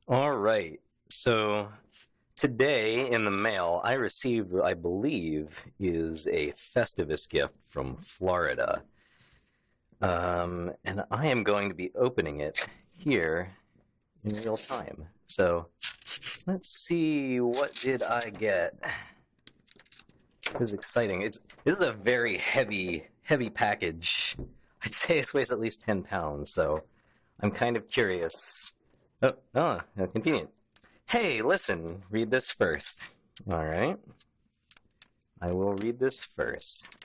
All right. So today in the mail, I received what I believe is a Festivus gift from Florida. And I am going to be opening it here in real time. So let's see, what did I get? This is exciting. This is a very heavy package. I'd say it weighs at least 10 pounds, so I'm kind of curious. How convenient. Hey, listen, read this first. All right. I will read this first.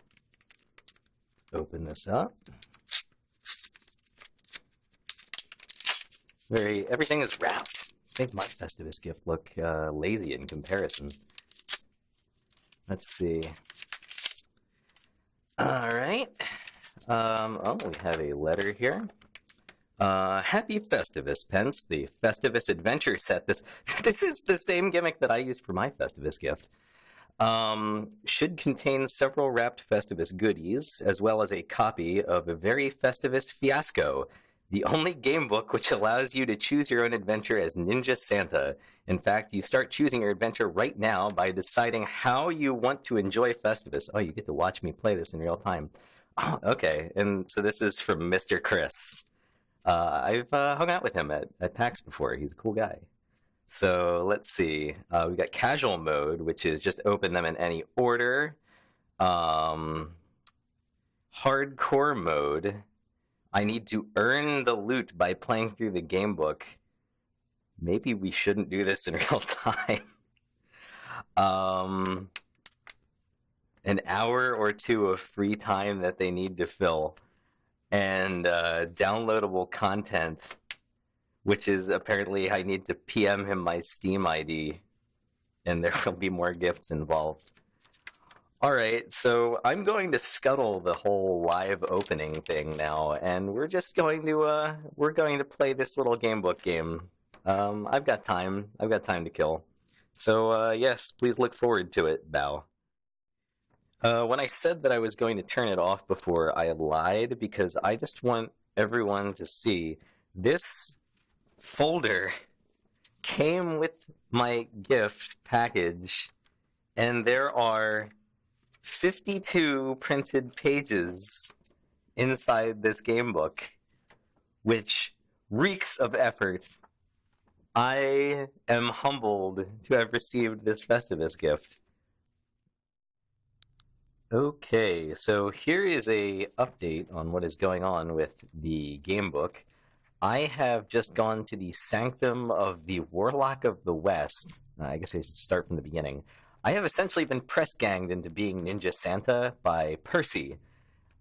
Open this up. Everything is wrapped. Make my Festivus gift look lazy in comparison. Let's see. All right. We have a letter here. Happy Festivus, Pence. The Festivus Adventure set. This is the same gimmick that I used for my Festivus gift. Should contain several wrapped Festivus goodies, as well as a copy of a very Festivus Fiasco, the only game book which allows you to choose your own adventure as Ninja Santa. In fact, you start choosing your adventure right now by deciding how you want to enjoy Festivus. Oh, you get to watch me play this in real time. Oh, okay, and so this is from MrChris. I've hung out with him at PAX before. He's a cool guy. So let's see. We got casual mode, which is just open them in any order. Hardcore mode. I need to earn the loot by playing through the game book. Maybe we shouldn't do this in real time. An hour or two of free time that they need to fill. And downloadable content, which is apparently I need to PM him my Steam ID, and there will be more gifts involved. All right, so I'm going to scuttle the whole live opening thing now, and we're just going to play this little game book game. I've got time. I've got time to kill. So yes, please look forward to it, Bow. When I said that I was going to turn it off before, I lied because I just want everyone to see this folder came with my gift package, and there are 52 printed pages inside this game book, which reeks of effort. I am humbled to have received this Festivus gift. Okay, so here is a update on what is going on with the game book. I have just gone to the Sanctum of the Warlock of the West. I guess I should start from the beginning. I have essentially been press ganged into being Ninja Santa by Percy.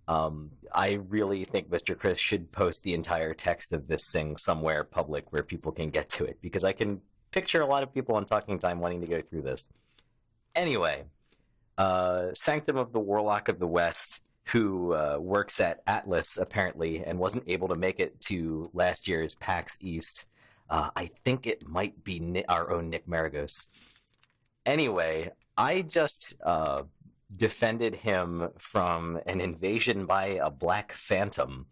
I really think MrChris should post the entire text of this thing somewhere public where people can get to it, because I can picture a lot of people on Talking Time wanting to go through this. Anyway, Sanctum of the Warlock of the West, who works at Atlas, apparently, and wasn't able to make it to last year's PAX East. I think it might be our own Nick Maragos. Anyway, I just defended him from an invasion by a Black Phantom,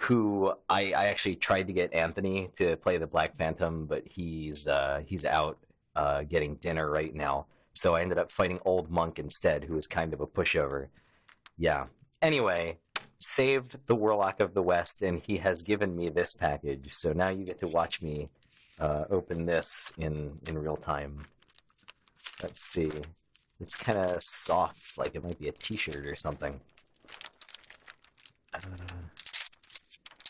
who I actually tried to get Anthony to play the Black Phantom, but he's out getting dinner right now. So I ended up fighting Old Monk instead, who was kind of a pushover. Yeah. Anyway, saved the Warlock of the West, and he has given me this package. So now you get to watch me open this in real time. Let's see. It's kind of soft, like it might be a t-shirt or something.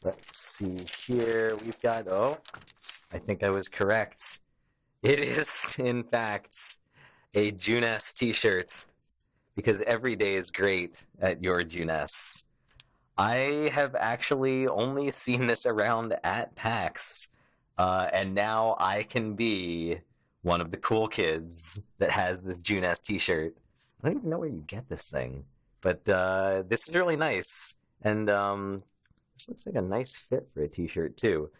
Let's see here. We've got, oh, I think I was correct. It is, in fact, a Juness t-shirt, because every day is great at your Juness. I have actually only seen this around at PAX, and now I can be one of the cool kids that has this Juness t-shirt. I don't even know where you get this thing, but this is really nice, and this looks like a nice fit for a t-shirt too.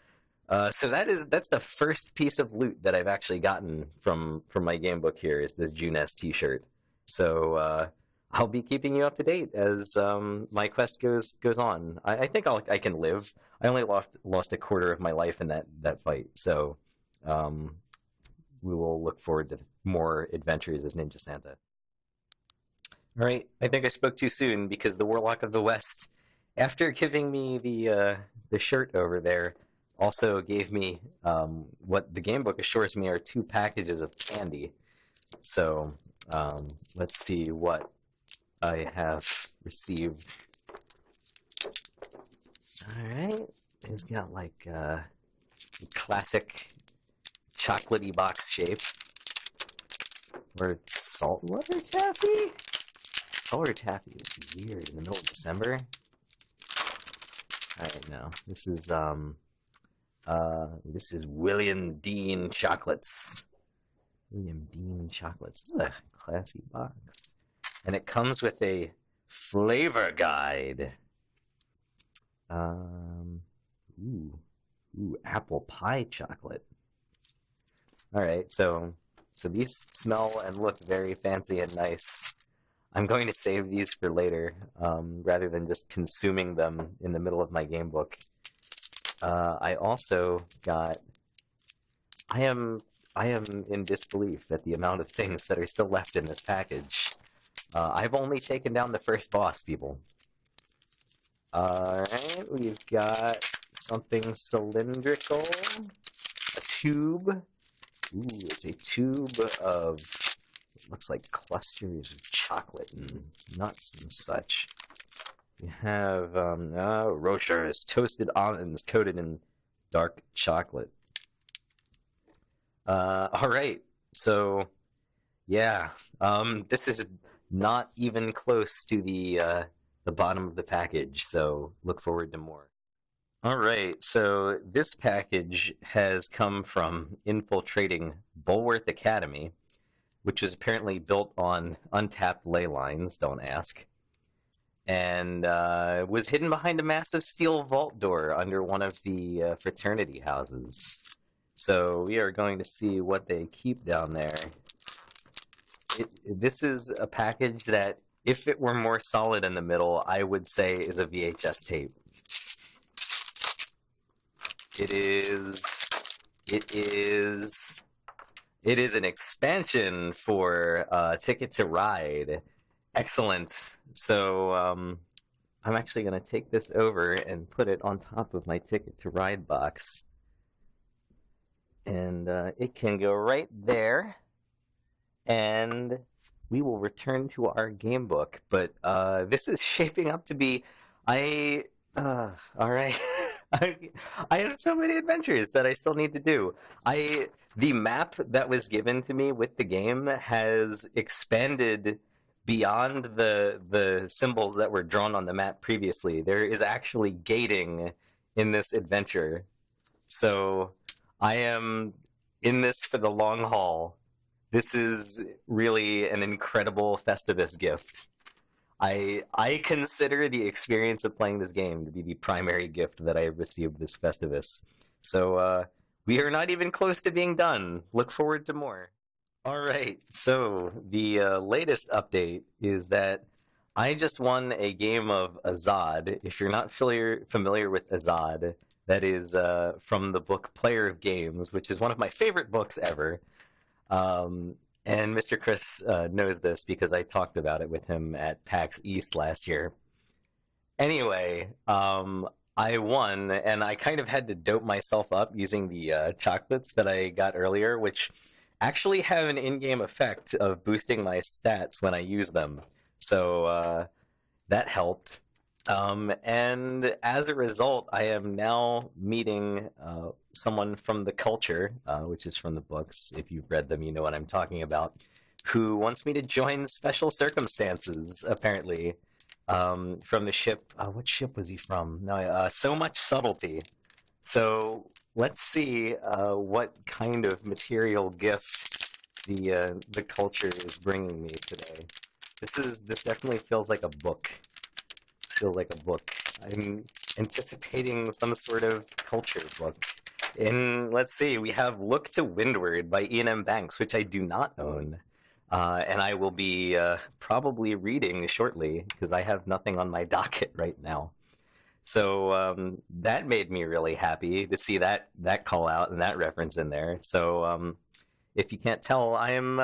So that's the first piece of loot that I've actually gotten from my game book here, is this Juness t-shirt. So I'll be keeping you up to date as my quest goes on. I think I can live. I only lost a quarter of my life in that fight, so um, we will look forward to more adventures as Ninja Santa. All right, I think I spoke too soon because the Warlock of the West, after giving me the shirt over there, also gave me what the game book assures me are 2 packages of candy. So let's see what I have received. All right, it's got like a classic chocolatey box shape. Or saltwater taffy? Saltwater taffy is weird in the middle of December. Alright, no. This is William Dean Chocolates. William Dean Chocolates. This is a classy box. And it comes with a flavor guide. Apple pie chocolate. Alright, so these smell and look very fancy and nice. I'm going to save these for later, rather than just consuming them in the middle of my game book. I also got... I am in disbelief at the amount of things that are still left in this package. I've only taken down the first boss, people. Alright, we've got something cylindrical. A tube. Ooh, it's a tube of... It looks like clusters of chocolate and nuts and such. We have Rocher's toasted almonds coated in dark chocolate. All right, so yeah, this is not even close to the bottom of the package. So look forward to more. All right, so this package has come from infiltrating Bulworth Academy, which is apparently built on untapped ley lines, don't ask, and was hidden behind a massive steel vault door under one of the fraternity houses. So we are going to see what they keep down there. This is a package that, if it were more solid in the middle, I would say is a VHS tape. It is an expansion for Ticket to Ride. Excellent. So I'm actually going to take this over and put it on top of my Ticket to Ride box. And it can go right there. And we will return to our game book. But this is shaping up to be... all right. I have so many adventures that I still need to do. The map that was given to me with the game has expanded beyond the symbols that were drawn on the map previously. There is actually gating in this adventure. So I am in this for the long haul. This is really an incredible Festivus gift. I consider the experience of playing this game to be the primary gift that I have received this Festivus. So we are not even close to being done. Look forward to more. All right, so the latest update is that I just won a game of Azad. If you're not familiar with Azad, that is from the book Player of Games, which is one of my favorite books ever. And MrChris knows this because I talked about it with him at PAX East last year. Anyway, I won, and I kind of had to dope myself up using the chocolates that I got earlier, which actually have an in-game effect of boosting my stats when I use them. So that helped. And as a result, I am now meeting someone from the culture, which is from the books. If you've read them, you know what I'm talking about, who wants me to join Special Circumstances, apparently, from the ship. What ship was he from? No, So Much Subtlety. So let's see what kind of material gift the culture is bringing me today. This definitely feels like a book. Feel like a book. I'm anticipating some sort of culture book. And let's see, we have Look to Windward by Ian M. Banks, which I do not own. And I will be probably reading shortly because I have nothing on my docket right now. So that made me really happy to see that call out and that reference in there. So if you can't tell, I am.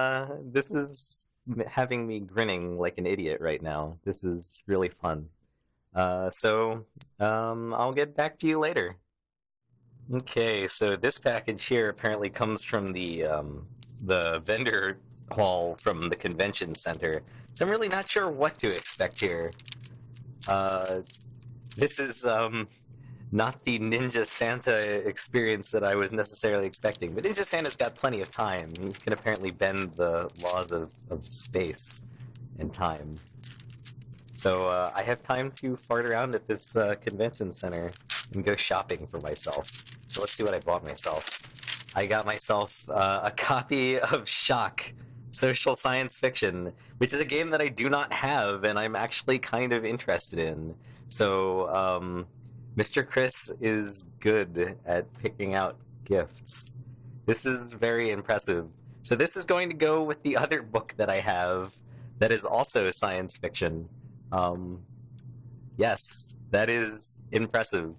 This is having me grinning like an idiot right now. This is really fun. So I'll get back to you later. Okay, so this package here apparently comes from the vendor hall from the convention center. So I'm really not sure what to expect here. Uh, this is not the Ninja Santa experience that I was necessarily expecting, but Ninja Santa's got plenty of time. He can apparently bend the laws of space and time. So I have time to fart around at this convention center and go shopping for myself. So let's see what I bought myself. I got myself a copy of Shock, Social Science Fiction, which is a game that I do not have and I'm actually kind of interested in. So MrChris is good at picking out gifts. This is very impressive. So this is going to go with the other book that I have that is also science fiction. Yes, that is impressive.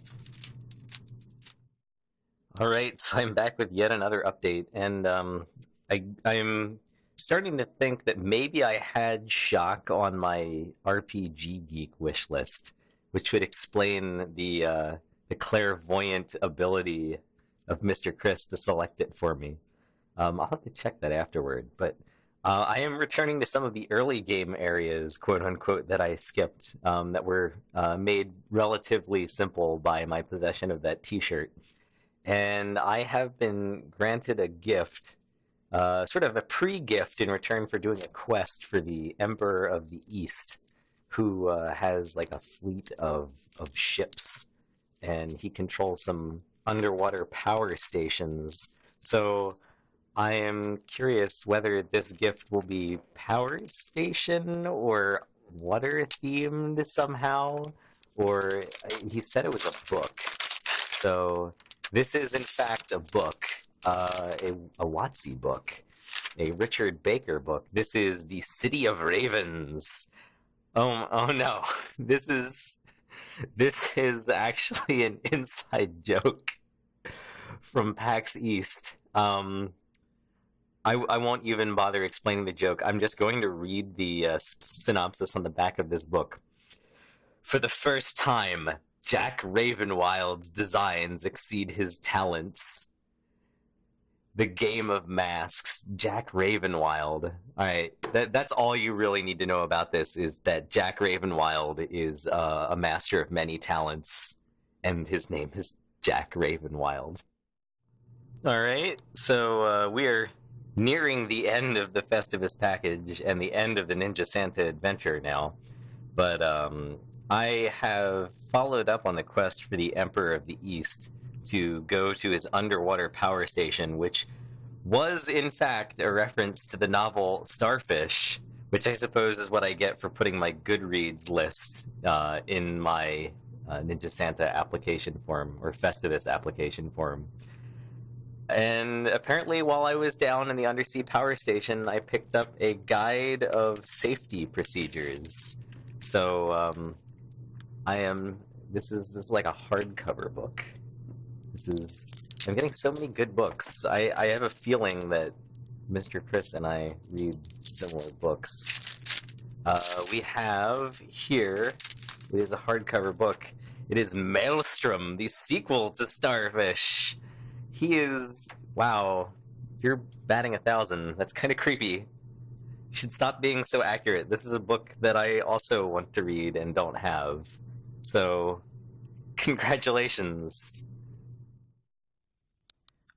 All right, so I'm back with yet another update, and I'm starting to think that maybe I had Shock on my RPG Geek wish list, which would explain the clairvoyant ability of MrChris to select it for me. I'll have to check that afterward, but I am returning to some of the early game areas, quote unquote, that I skipped, that were made relatively simple by my possession of that T-shirt. And I have been granted a gift, sort of a pre-gift in return for doing a quest for the Emperor of the East, who has like a fleet of ships, and he controls some underwater power stations. So I am curious whether this gift will be power station or water themed somehow, or he said it was a book. So this is in fact a book, a WotC book, a Richard Baker book. This is The City of Ravens. Oh no, this is actually an inside joke from PAX East. I won't even bother explaining the joke. I'm just going to read the synopsis on the back of this book. For the first time, Jack Ravenwild's designs exceed his talents. The Game of Masks, Jack Ravenwild. Alright, that's all you really need to know about this, is that Jack Ravenwild is a master of many talents, and his name is Jack Ravenwild. Alright, so we are nearing the end of the Festivus package and the end of the Ninja Santa adventure now, but I have followed up on the quest for the Emperor of the East to go to his underwater power station, which was in fact a reference to the novel Starfish, which I suppose is what I get for putting my Goodreads list in my Ninja Santa application form, or Festivus application form. And apparently, while I was down in the undersea power station, I picked up a guide of safety procedures. So this is like a hardcover book. I'm getting so many good books. I have a feeling that MrChris and I read similar books. We have here, it is a hardcover book. It is Maelstrom, the sequel to Starfish. He is, wow, you're batting 1,000. That's kind of creepy. You should stop being so accurate. This is a book that I also want to read and don't have. So, congratulations.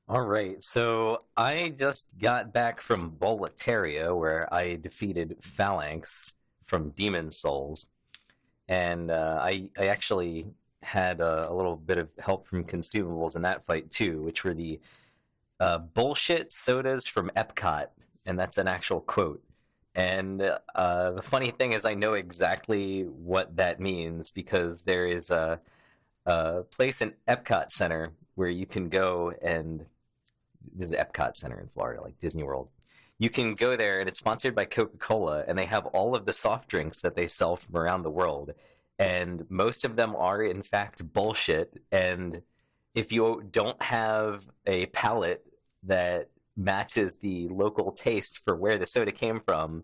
Alright, so I just got back from Boletaria, where I defeated Phalanx from Demon Souls. And I actually had a little bit of help from consumables in that fight too, which were the bullshit sodas from Epcot, and that's an actual quote. And the funny thing is, I know exactly what that means because there is a place in Epcot Center where you can go, and this is Epcot Center in Florida, like Disney World. You can go there, and it's sponsored by Coca-Cola, and they have all of the soft drinks that they sell from around the world. And most of them are, in fact, bullshit. And if you don't have a palate that matches the local taste for where the soda came from,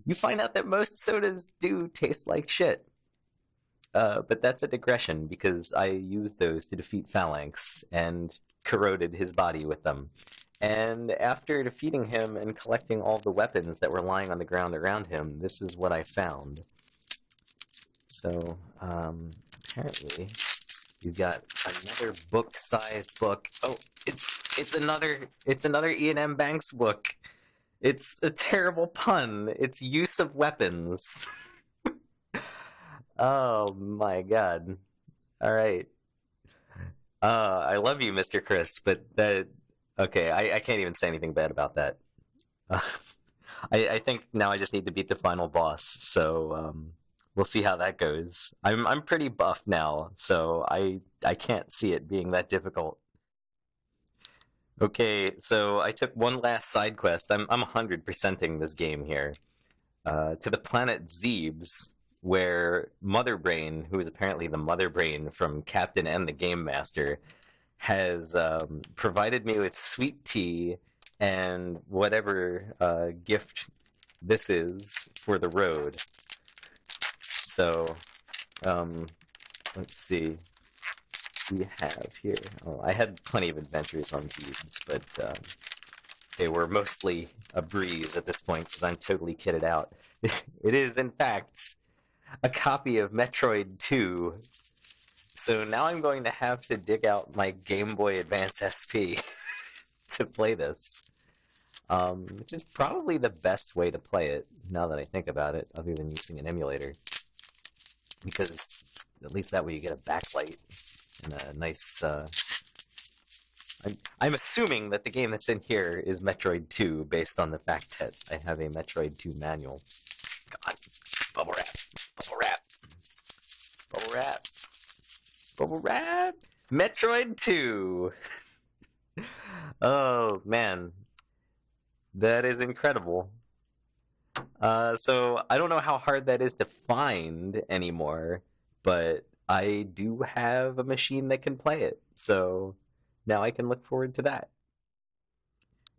you find out that most sodas do taste like shit. But that's a digression because I used those to defeat Phalanx and corroded his body with them. And after defeating him and collecting all the weapons that were lying on the ground around him, this is what I found. So, apparently, you've got another book-sized book. Oh, it's another Ian M. Banks book. It's a terrible pun. It's use of weapons. Oh my god. All right. I love you, MrChris, but that okay, I can't even say anything bad about that. Uh, I think now I just need to beat the final boss, so we'll see how that goes. I'm pretty buff now, so I can't see it being that difficult. Okay, so I took one last side quest. I'm 100%ing this game here. To the planet Zebes, where Mother Brain, who is apparently the Mother Brain from Captain and the Game Master, has provided me with sweet tea and whatever gift this is for the road. So, let's see. We have here. Oh, I had plenty of adventures on Zebes, but they were mostly a breeze at this point because I'm totally kitted out. It is, in fact, a copy of Metroid 2. So now I'm going to have to dig out my Game Boy Advance SP to play this. Which is probably the best way to play it, now that I think about it, other than using an emulator. Because at least that way you get a backlight and a nice... I'm assuming that the game that's in here is Metroid 2, based on the fact that I have a Metroid 2 manual. God. Bubble wrap. Bubble wrap. Bubble wrap. Bubble wrap. Metroid 2. Oh, man. That is incredible. So, I don't know how hard that is to find anymore, but I do have a machine that can play it, so now I can look forward to that.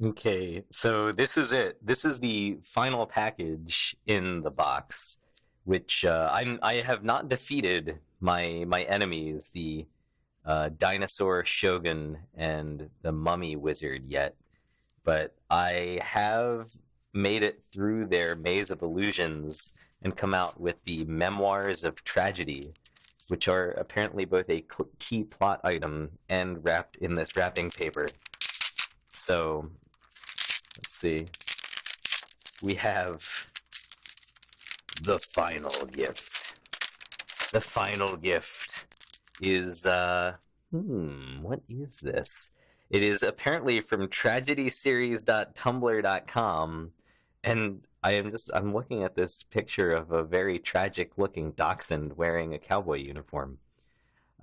Okay, so this is it. This is the final package in the box, which I have not defeated my enemies, the Dinosaur Shogun and the Mummy Wizard yet, but I have made it through their maze of illusions and come out with the Memoirs of Tragedy, which are apparently both a key plot item and wrapped in this wrapping paper. So, let's see. We have the final gift. The final gift is, what is this? It is apparently from tragedyseries.tumblr.com, and I'm looking at this picture of a very tragic-looking dachshund wearing a cowboy uniform.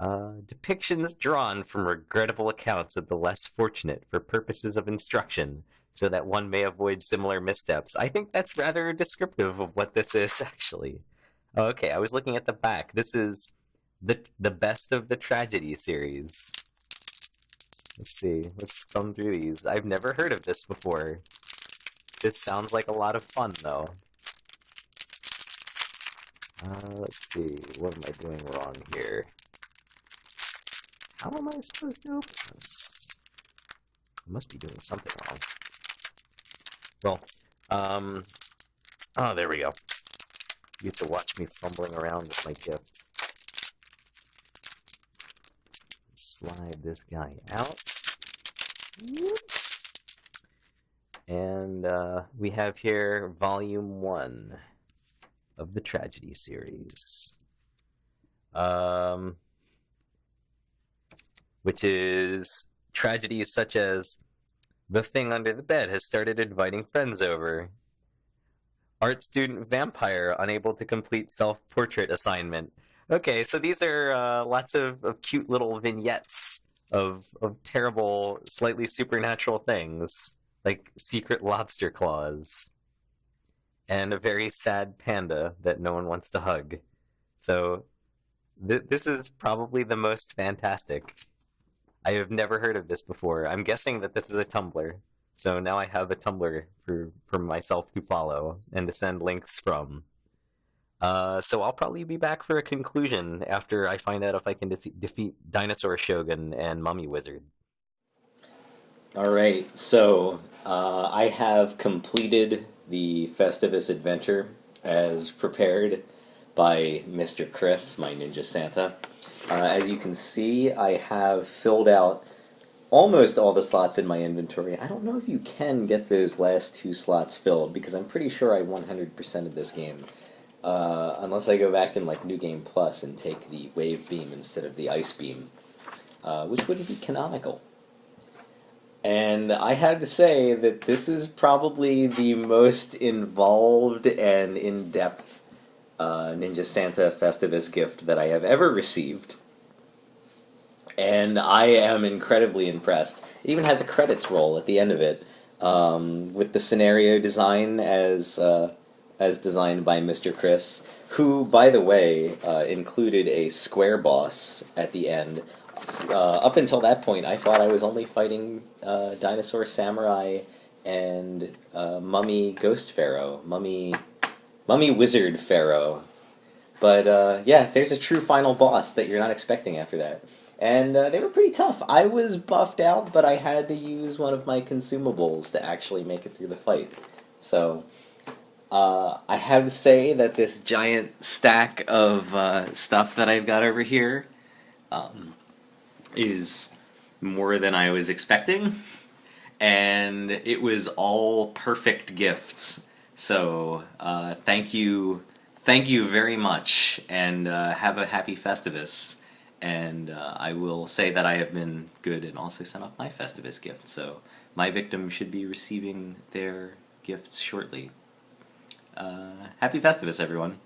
Depictions drawn from regrettable accounts of the less fortunate for purposes of instruction, so that one may avoid similar missteps. I think that's rather descriptive of what this is, actually. Okay, I was looking at the back. This is the best of the Tragedy series. Let's see. Let's thumb through these. I've never heard of this before. This sounds like a lot of fun, though. Let's see. What am I doing wrong here? How am I supposed to open this? I must be doing something wrong. Well, oh, there we go. You have to watch me fumbling around with my gifts. Slide this guy out. And we have here Volume 1 of the Tragedy series. Which is tragedies such as the thing under the bed has started inviting friends over. Art student vampire unable to complete self-portrait assignment. Okay, so these are lots of cute little vignettes of terrible, slightly supernatural things. like secret lobster claws, and a very sad panda that no one wants to hug. So this is probably the most fantastic. I have never heard of this before. I'm guessing that this is a Tumblr. So now I have a Tumblr for myself to follow and to send links from. So I'll probably be back for a conclusion after I find out if I can defeat Dinosaur Shogun and Mummy Wizard. All right, so I have completed the Festivus adventure as prepared by MrChris, my Ninja Santa. As you can see, I have filled out almost all the slots in my inventory. I don't know if you can get those last two slots filled because I'm pretty sure I 100% of this game. Unless I go back in like New Game Plus and take the Wave Beam instead of the Ice Beam, which wouldn't be canonical. And I had to say that this is probably the most involved and in-depth Ninja Santa Festivus gift that I have ever received. And I am incredibly impressed. It even has a credits roll at the end of it, with the scenario design as designed by MrChris, who, by the way, included a square boss at the end. Up until that point, I thought I was only fighting Dinosaur Samurai and Mummy Ghost Pharaoh, Mummy Wizard Pharaoh. But yeah, there's a true final boss that you're not expecting after that. And they were pretty tough. I was buffed out, but I had to use one of my consumables to actually make it through the fight. So I have to say that this giant stack of stuff that I've got over here is more than I was expecting, and it was all perfect gifts. So thank you very much, and have a happy Festivus. And I will say that I have been good and also sent off my Festivus gift, so my victim should be receiving their gifts shortly. Happy Festivus, everyone.